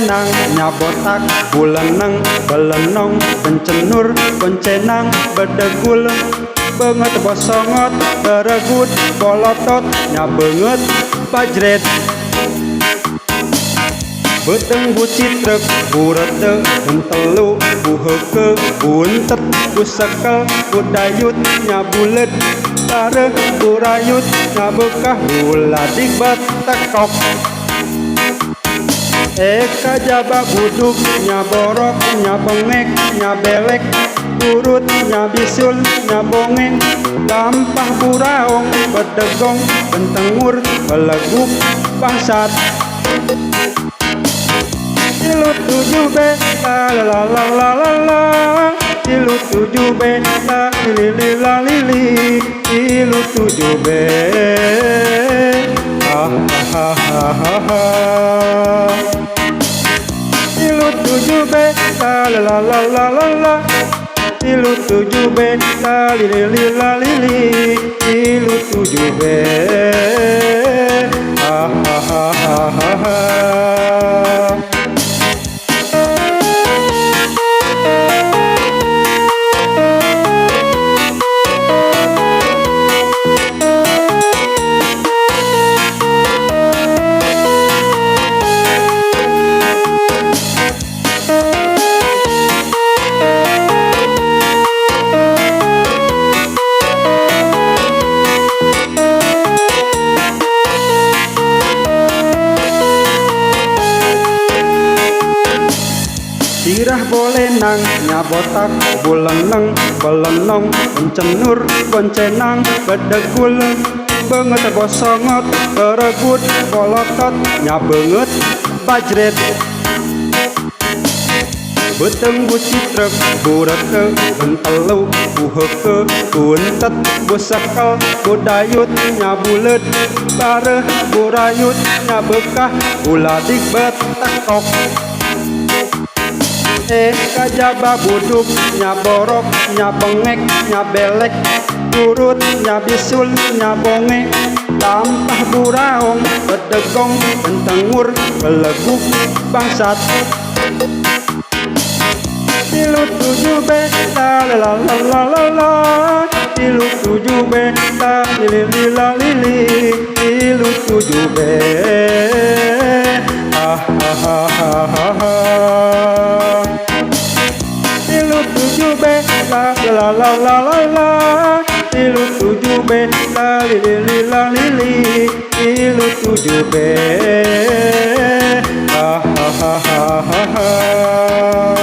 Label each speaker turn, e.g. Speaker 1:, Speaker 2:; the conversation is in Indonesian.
Speaker 1: nang nyabotak bulanang belenong pencenur koncenang bedegul banget bosongot beregut bolotot nyabenget bajret beteng bucitrek burete entelu buheke buntet busekel budayut nyabulet tareh burayut nyabekah buladik batekok eka jaba buduk nyaborok nyabengek nyabelek urut nyabisul nyabongeng lampah buraong bedegong bentengur beleguk bangsat tilu tujuh be la la la la la la tilu tujuh be la lili la lili tilu tujuh be ha ha ha ha ha tilu tujuh be la la la la la la tilu tujuh be la lili la lili tilu tujuh be ha ha ha ha ha ha sirah boleh nang nyabotak bulanang belenong pencenur koncenang bedegul banget bosongot beregut bolotot nyabenget bajret beteng bucitrek burete entelu buheke buntet busekel budayut nyabulet tareh burayut nyabekah uladik betekok eka jaba buduk nyaborok nyabengek nyabelek urut nyabisul nyabonge lampah buraong bedegong bentengur beleguk bangsat tilu tujuh be la la la la la la tilu tujuh be la lili la lili tilu tujuh be ha ha ha ha ha ha tilu tujuh be la la la la la la tilu tujuh be la lili la lili tilu tujuh be ha ha ha ha ha ha